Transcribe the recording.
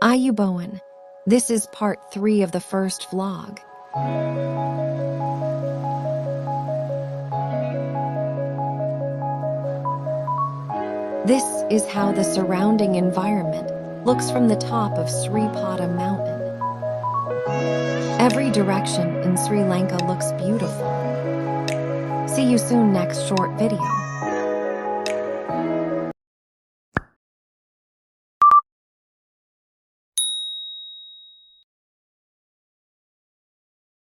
Ayubowan. This is part 3 of the first vlog. This is how the surrounding environment looks from the top of Siripada mountain. Every direction in Sri Lanka looks beautiful. See you soon next short video.